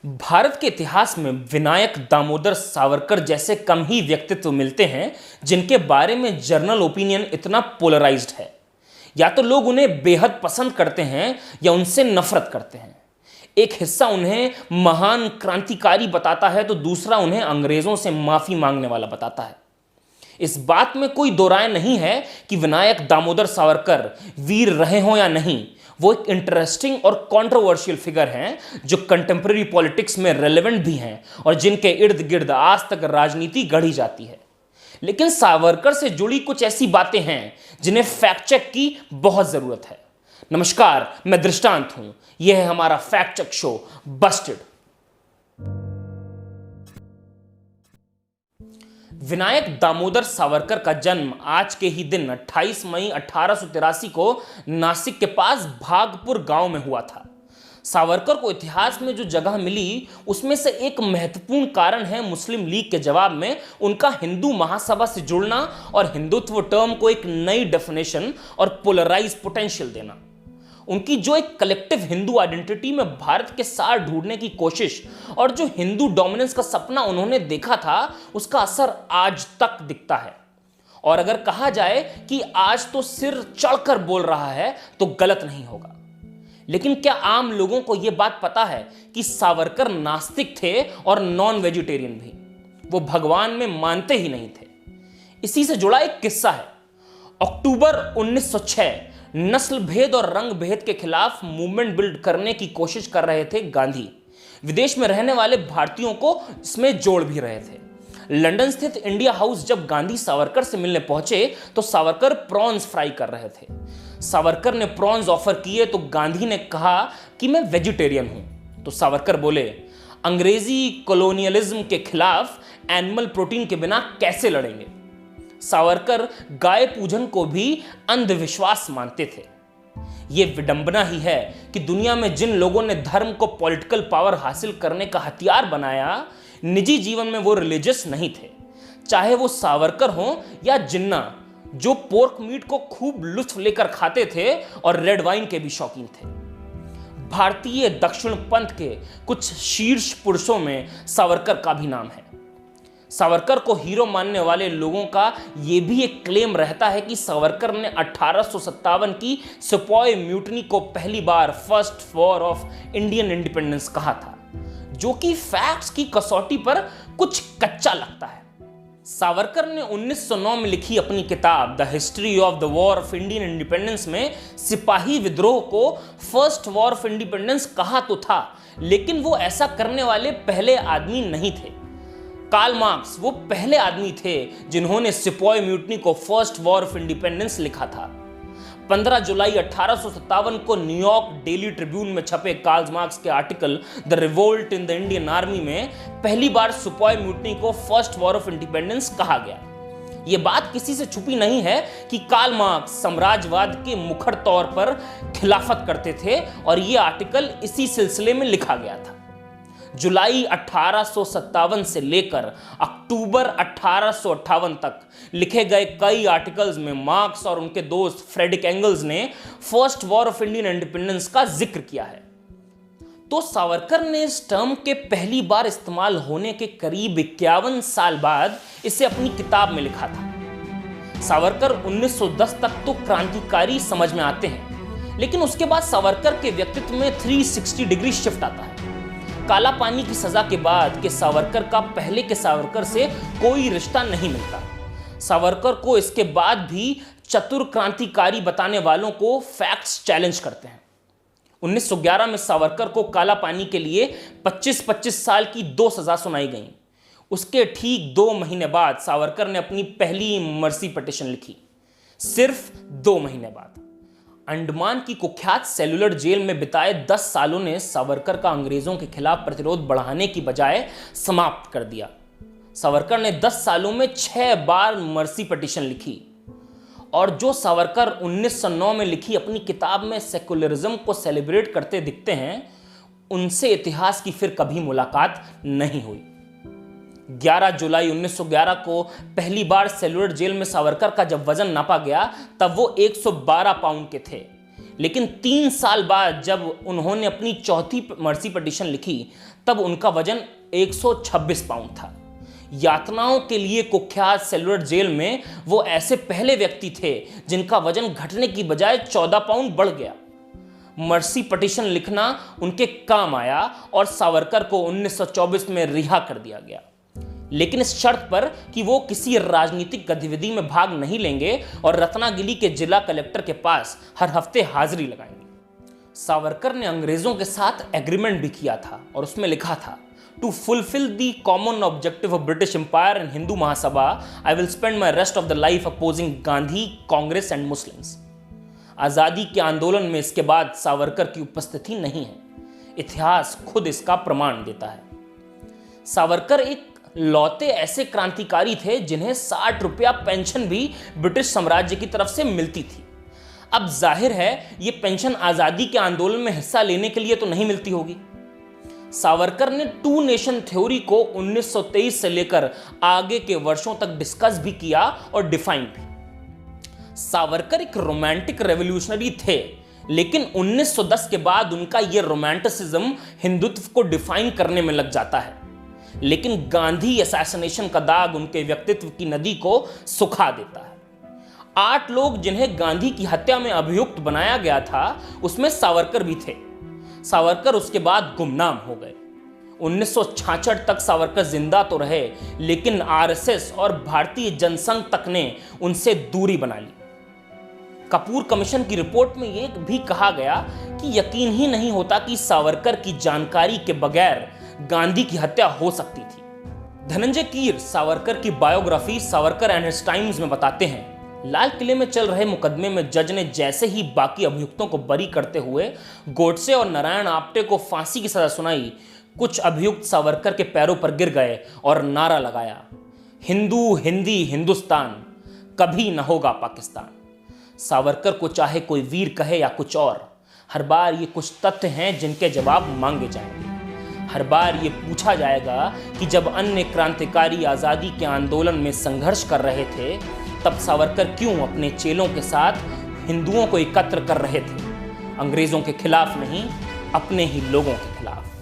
भारत के इतिहास में विनायक दामोदर सावरकर जैसे कम ही व्यक्तित्व मिलते हैं जिनके बारे में जर्नल ओपिनियन इतना पोलराइज्ड है। या तो लोग उन्हें बेहद पसंद करते हैं या उनसे नफरत करते हैं। एक हिस्सा उन्हें महान क्रांतिकारी बताता है तो दूसरा उन्हें अंग्रेजों से माफी मांगने वाला बताता है। इस बात में कोई दो राय नहीं है कि विनायक दामोदर सावरकर वीर रहे हों या नहीं, वो एक इंटरेस्टिंग और कंट्रोवर्शियल फिगर हैं जो कंटेम्प्रेरी पॉलिटिक्स में रेलेवेंट भी हैं और जिनके इर्द गिर्द आज तक राजनीति गढ़ी जाती है। लेकिन सावरकर से जुड़ी कुछ ऐसी बातें हैं जिन्हें फैक्ट चेक की बहुत जरूरत है। नमस्कार, मैं दृष्टांत हूं। यह है हमारा fact check show busted. Vinayak Damodar Savarkar का जन्म आज के ही दिन 28 मई 1883 को नासिक के पास भागपुर गांव में हुआ था। सावरकर को इतिहास में जो जगह मिली उसमें से एक महत्वपूर्ण कारण है मुस्लिम लीग के जवाब में उनका हिंदू महासभा से जुड़ना और हिंदुत्व टर्म को एक नई डेफिनेशन और पोलराइज पोटेंशियल देना। उनकी जो एक कलेक्टिव हिंदू आइडेंटिटी में भारत के सार ढूंढने की कोशिश और जो हिंदू डोमिनेंस का सपना उन्होंने देखा था उसका असर आज तक दिखता है। और अगर कहा जाए कि आज तो सिर चढ़कर बोल रहा है तो गलत नहीं होगा। लेकिन क्या आम लोगों को यह बात पता है कि सावरकर नास्तिक थे और नॉन वेजिटेरियन भी? वो भगवान में मानते ही नहीं थे। इसी से जुड़ा एक किस्सा है। अक्टूबर 1906 नस्ल भेद और रंग भेद के खिलाफ मूवमेंट बिल्ड करने की कोशिश कर रहे थे गांधी। विदेश में रहने वाले भारतीयों को इसमें जोड़ भी रहे थे। लंदन स्थित इंडिया हाउस जब गांधी सावरकर से मिलने पहुंचे तो सावरकर प्रॉन्स फ्राई कर रहे थे। सावरकर ने प्रॉन्स ऑफर किए तो गांधी ने कहा कि मैं वेजिटेरियन हूं। तो सावरकर बोले, अंग्रेजी कॉलोनियलिज्म के खिलाफ एनिमल प्रोटीन के बिना कैसे लड़ेंगे? सावरकर गाय पूजन को भी अंधविश्वास मानते थे। यह विडंबना ही है कि दुनिया में जिन लोगों ने धर्म को पॉलिटिकल पावर हासिल करने का हथियार बनाया, निजी जीवन में वो रिलीजियस नहीं थे। चाहे वो सावरकर हों या जिन्ना, जो पोर्क मीट को खूब लुत्फ लेकर खाते थे और रेड वाइन के भी शौकीन थे। भारतीय दक्षिण पंथ के कुछ शीर्ष पुरुषों में सावरकर का भी नाम है। सावरकर को हीरो मानने वाले लोगों का यह भी एक क्लेम रहता है कि सावरकर ने 1857 की सिपॉय म्यूटनी को पहली बार first war of Indian independence कहा था, जो कि फैक्ट्स की कसौटी पर कुछ कच्चा लगता है। सावरकर ने 1909 में लिखी अपनी किताब the history of the war of Indian independence में सिपाही विद्रोह को फर्स्ट वॉर ऑफ इंडिपेंडेंस कहा तो था, लेकिन वो ऐसा करने वाले पहले आदमी नहीं थे। कार्ल मार्क्स वो पहले आदमी थे जिन्होंने सिपॉय म्यूटनी को फर्स्ट वॉर ऑफ इंडिपेंडेंस लिखा था। 15 जुलाई 1857 को न्यूयॉर्क डेली ट्रिब्यून में छपे कार्ल मार्क्स के article the revolt in the Indian army में पहली बार सिपॉय म्यूटनी को फर्स्ट वॉर ऑफ इंडिपेंडेंस कहा गया। यह बात किसी से छुपी नहीं है कि कार्ल मार्क्स साम्राज्यवाद के मुखर तौर पर खिलाफत करते थे और यह आर्टिकल इसी सिलसिले में लिखा गया था। जुलाई 1857 से लेकर अक्टूबर 1858 तक लिखे गए कई आर्टिकल्स में मार्क्स और उनके दोस्त फ्रेडरिक एंगल्स ने first war of Indian independence का जिक्र किया है। तो सावरकर ने इस टर्म के पहली बार इस्तेमाल होने के करीब 51 साल बाद इसे अपनी किताब में लिखा था। सावरकर 1910 तक तो क्रांतिकारी समझ में आते हैं, लेकिन उसके बाद सावरकर के व्यक्तित्व में 360 डिग्री शिफ्ट आता है। काला पानी की सजा के बाद के सावरकर का पहले के सावरकर से कोई रिश्ता नहीं मिलता। सावरकर को इसके बाद भी चतुर क्रांतिकारी बताने वालों को फैक्ट्स चैलेंज करते हैं। 1911 में सावरकर को काला पानी के लिए 25-25 साल की 2 सजा सुनाई गई। उसके ठीक 2 महीने बाद सावरकर ने अपनी पहली मर्सी पिटीशन लिखी। सिर्फ 2 महीने बाद। अंडमान की कुख्यात सेलुलर जेल में बिताए 10 सालों ने सावरकर का अंग्रेजों के खिलाफ प्रतिरोध बढ़ाने की बजाय समाप्त कर दिया। सावरकर ने 10 सालों में 6 बार मर्सी पिटीशन लिखी और जो सावरकर 1909 में लिखी अपनी किताब में सेकुलरिज्म को सेलिब्रेट करते दिखते हैं, उनसे इतिहास की फिर कभी मुलाकात नहीं हुई। 11 जुलाई 1911 को पहली बार सेलुलर जेल में सावरकर का जब वजन नापा गया तब वो 112 पाउंड के थे। लेकिन 3 साल बाद जब उन्होंने अपनी चौथी मर्सी पिटीशन लिखी तब उनका वजन 126 पाउंड था। यातनाओं के लिए कुख्यात सेलुलर जेल में वो ऐसे पहले व्यक्ति थे जिनका वजन घटने की बजाय 14 पाउंड बढ़ गया। मर्सी पिटीशन लिखना उनके काम आया और सावरकर को 1924 में रिहा कर दिया गया, लेकिन इस शर्त पर कि वो किसी राजनीतिक गतिविधि में भाग नहीं लेंगे और रत्नागिरी के जिला कलेक्टर के पास हर हफ्ते हाजिरी लगाएंगे। सावरकर ने अंग्रेजों के साथ एग्रीमेंट भी किया था और उसमें लिखा था, to fulfil the common objective of British Empire and Hindu Mahasabha I will spend my rest of the life opposing Gandhi, Congress and Muslims. आजादी के आंदोलन में इसके बाद सावरकर की उपस्थिति नहीं है। इतिहास खुद इसका प्रमाण देता है। सावरकर एक लौते ऐसे क्रांतिकारी थे जिन्हें 60 रुपया पेंशन भी ब्रिटिश साम्राज्य की तरफ से मिलती थी। अब जाहिर है ये पेंशन आजादी के आंदोलन में हिस्सा लेने के लिए तो नहीं मिलती होगी। सावरकर ने टू नेशन थ्योरी को 1923 से लेकर आगे के वर्षों तक डिस्कस भी किया और डिफाइन भी। सावरकर एक रोमांटिक रेवोल्यूशनरी थे, लेकिन 1910 के बाद उनका यह रोमांटिसिज्म हिंदुत्व को डिफाइन करने में लग जाता है। लेकिन गांधी असैसिनेशन का दाग उनके व्यक्तित्व की नदी को सुखा देता है। 8 लोग जिन्हें गांधी की हत्या में अभियुक्त बनाया गया था उसमें सावरकर भी थे। सावरकर उसके बाद गुमनाम हो गए। 1966 तक सावरकर जिंदा तो रहे, लेकिन आरएसएस और भारतीय जनसंघ तक ने उनसे दूरी बना ली। कपूर कमीशन की रिपोर्ट में यह भी कहा गया कि यकीन ही नहीं होता कि सावरकर की जानकारी के बगैर गांधी की हत्या हो सकती थी। धनंजय कीर सावरकर की biography Savarkar and his times में बताते हैं, लाल किले में चल रहे मुकदमे में जज ने जैसे ही बाकी अभियुक्तों को बरी करते हुए गोडसे और नारायण आप्टे को फांसी की सजा सुनाई, कुछ अभियुक्त सावरकर के पैरों पर गिर गए और नारा लगाया, हिंदू हिंदी हिंदुस्तान, कभी न होगा पाकिस्तान। सावरकर को चाहे कोई वीर कहे या कुछ और, हर बार ये कुछ तथ्य हैं जिनके जवाब मांगे जाएंगे। हर बार ये पूछा जाएगा कि जब अन्य क्रांतिकारी आज़ादी के आंदोलन में संघर्ष कर रहे थे तब सावरकर क्यों अपने चेलों के साथ हिंदुओं को एकत्र कर रहे थे, अंग्रेजों के खिलाफ नहीं, अपने ही लोगों के खिलाफ।